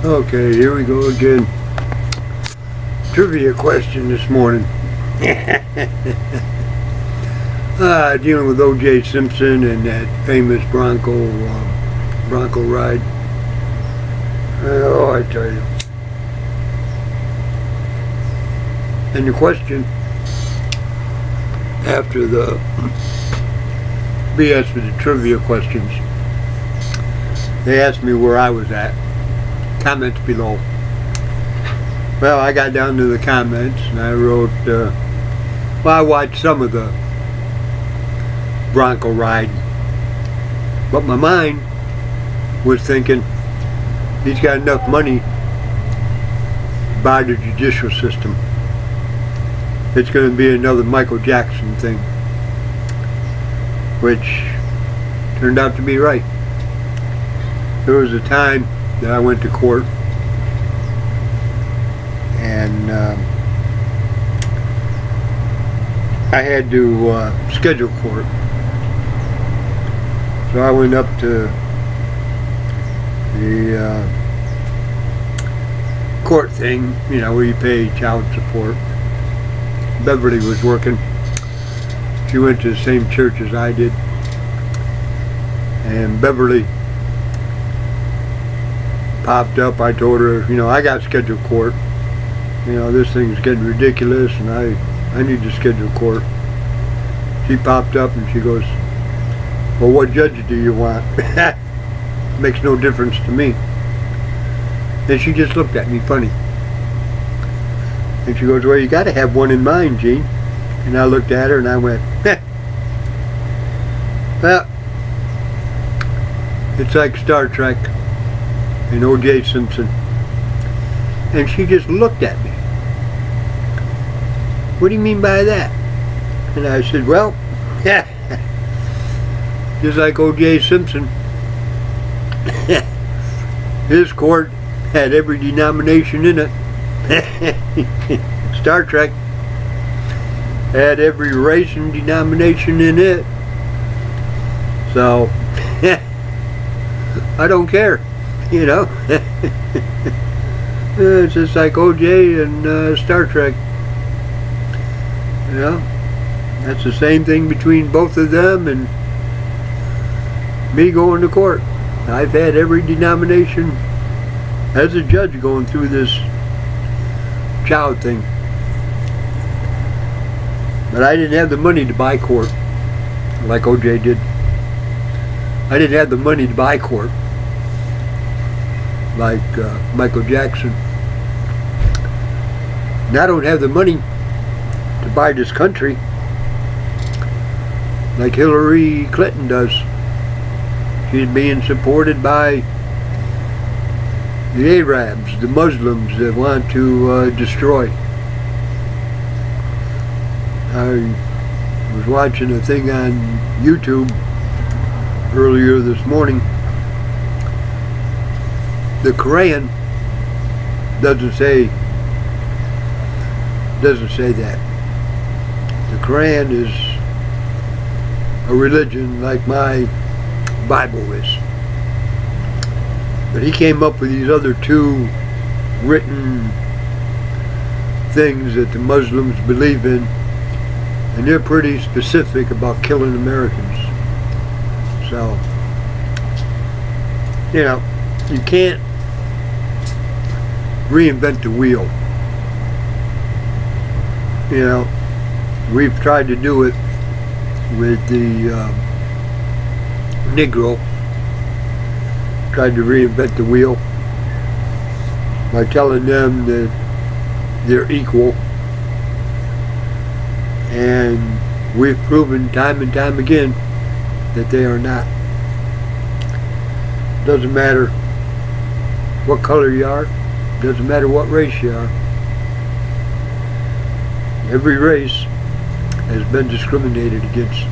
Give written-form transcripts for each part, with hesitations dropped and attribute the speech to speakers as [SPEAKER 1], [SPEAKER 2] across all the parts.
[SPEAKER 1] Okay, here we go again. Trivia question this morning. Dealing with O.J. Simpson and that famous Bronco ride. Oh, I tell you. And the question, after the BS with the trivia questions, they asked me where I was at. Comments below. Well, I got down to the comments and I wrote, I watched some of the Bronco ride, but my mind was thinking he's got enough money to buy the judicial system. It's going to be another Michael Jackson thing, which turned out to be right. There was a time that I went to court and I had to schedule court. So I went up to the court thing, you know, where you pay child support. Beverly was working. She went to the same church as I did. And Beverly popped up. I told her, you know, I got scheduled court. You know, this thing's getting ridiculous and I need to schedule court. She popped up and she goes, well, what judge do you want? Makes no difference to me. And she just looked at me funny. And she goes, well, you got to have one in mind, Gene. And I looked at her and I went, well, it's like Star Trek and O.J. Simpson. And she just looked at me. What do you mean by that? And I said, well, just like O.J. Simpson, his court had every denomination in it. Star Trek had every race and denomination in it. So, I don't care, you know. It's just like O.J. and Star Trek. You know, that's the same thing between both of them and me going to court. I've had every denomination as a judge going through this child thing. But I didn't have the money to buy court like O.J. did. I didn't have the money to buy court like Michael Jackson. And I don't have the money to buy this country like Hillary Clinton does. She's being supported by the Arabs, the Muslims that want to destroy. I was watching a thing on YouTube earlier this morning. The Quran doesn't say that. The Quran is a religion like my Bible is. But he came up with these other two written things that the Muslims believe in, and they're pretty specific about killing Americans. So, you know, you can't reinvent the wheel. You know, we've tried to do it with the Negro. Tried to reinvent the wheel by telling them that they're equal, and we've proven time and time again that they are not. Doesn't matter what color you are, doesn't matter what race you are. Every race has been discriminated against.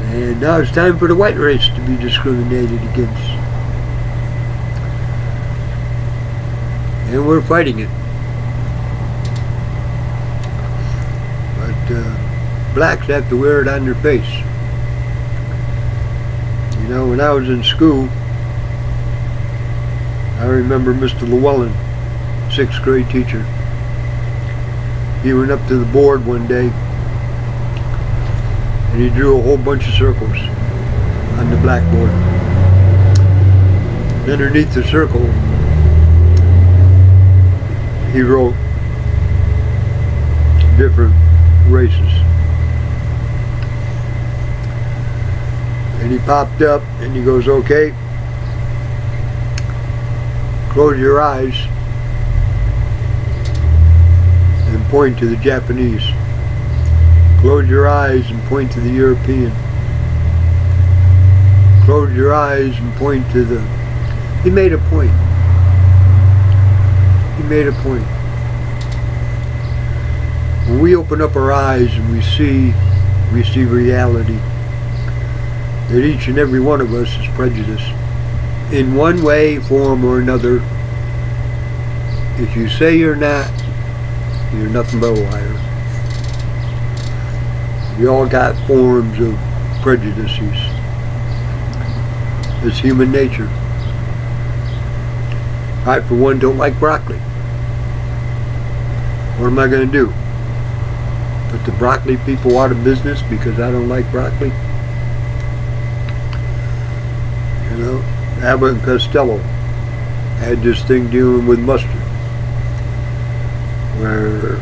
[SPEAKER 1] And now it's time for the white race to be discriminated against. And we're fighting it. But blacks have to wear it on their face. You know, when I was in school, I remember Mr. Llewellyn, 6th grade teacher. He went up to the board one day and he drew a whole bunch of circles on the blackboard. Underneath the circle, he wrote different races. And he popped up and he goes, okay, close your eyes and point to the Japanese. Close your eyes and point to the European. Close your eyes and point to the... He made a point. He made a point. When we open up our eyes and we see reality, that each and every one of us is prejudiced in one way, form, or another. If you say you're not, you're nothing but a liar. We all got forms of prejudices. It's human nature. I, for one, don't like broccoli. What am I going to do? Put the broccoli people out of business because I don't like broccoli? You know, Abbott and Costello had this thing dealing with mustard, where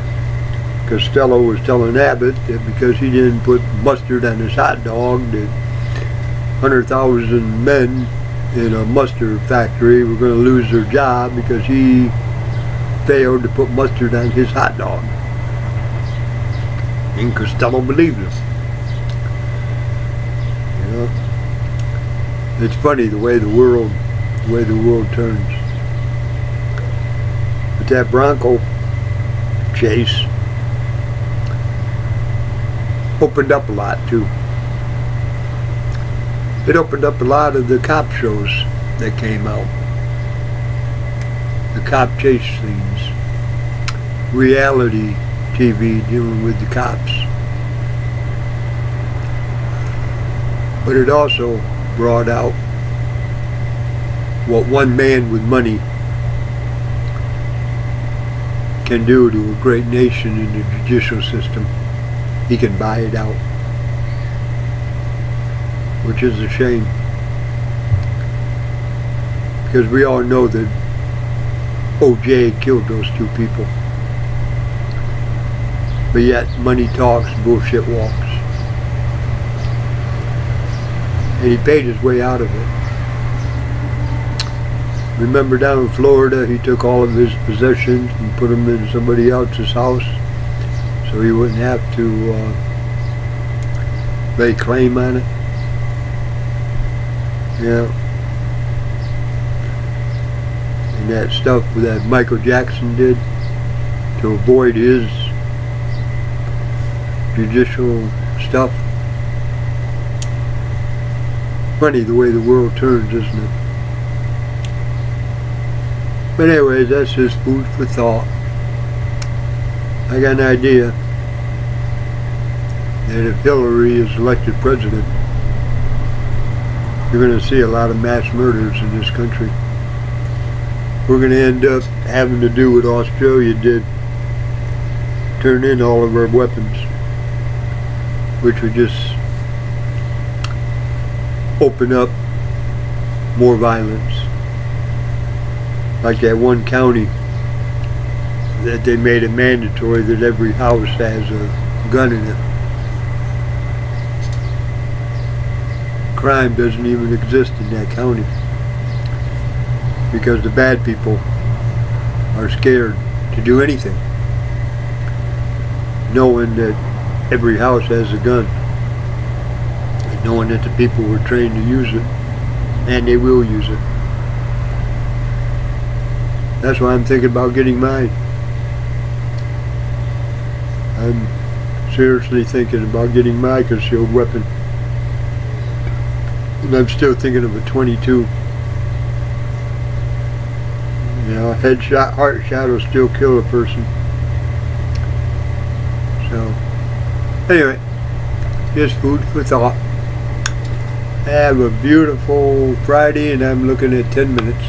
[SPEAKER 1] Costello was telling Abbott that because he didn't put mustard on his hot dog, that 100,000 men in a mustard factory were going to lose their job because he failed to put mustard on his hot dog. And Costello believed him. You know, it's funny the way the world turns. But that Bronco chase opened up a lot too. It opened up a lot of the cop shows that came out. The cop chase scenes. Reality TV dealing with the cops. But it also brought out what one man with money can do to a great nation in the judicial system. He can buy it out, which is a shame, because we all know that O.J. killed those two people, but yet money talks, bullshit walks, and he paid his way out of it. Remember down in Florida, he took all of his possessions and put them in somebody else's house so he wouldn't have to lay claim on it. Yeah. And that stuff that Michael Jackson did to avoid his judicial stuff. Funny the way the world turns, isn't it? But anyways, that's just food for thought. I got an idea that if Hillary is elected president, you're going to see a lot of mass murders in this country. We're going to end up having to do what Australia did, turn in all of our weapons, which would just open up more violence. Like that one county that they made it mandatory that every house has a gun in it. Crime doesn't even exist in that county because the bad people are scared to do anything, knowing that every house has a gun and knowing that the people were trained to use it and they will use it. That's why I'm thinking about getting mine. I'm seriously thinking about getting my concealed weapon. And I'm still thinking of a .22. You know, a headshot, heart shot will still kill a person. So, anyway, just food for thought. Have a beautiful Friday, and I'm looking at 10 minutes.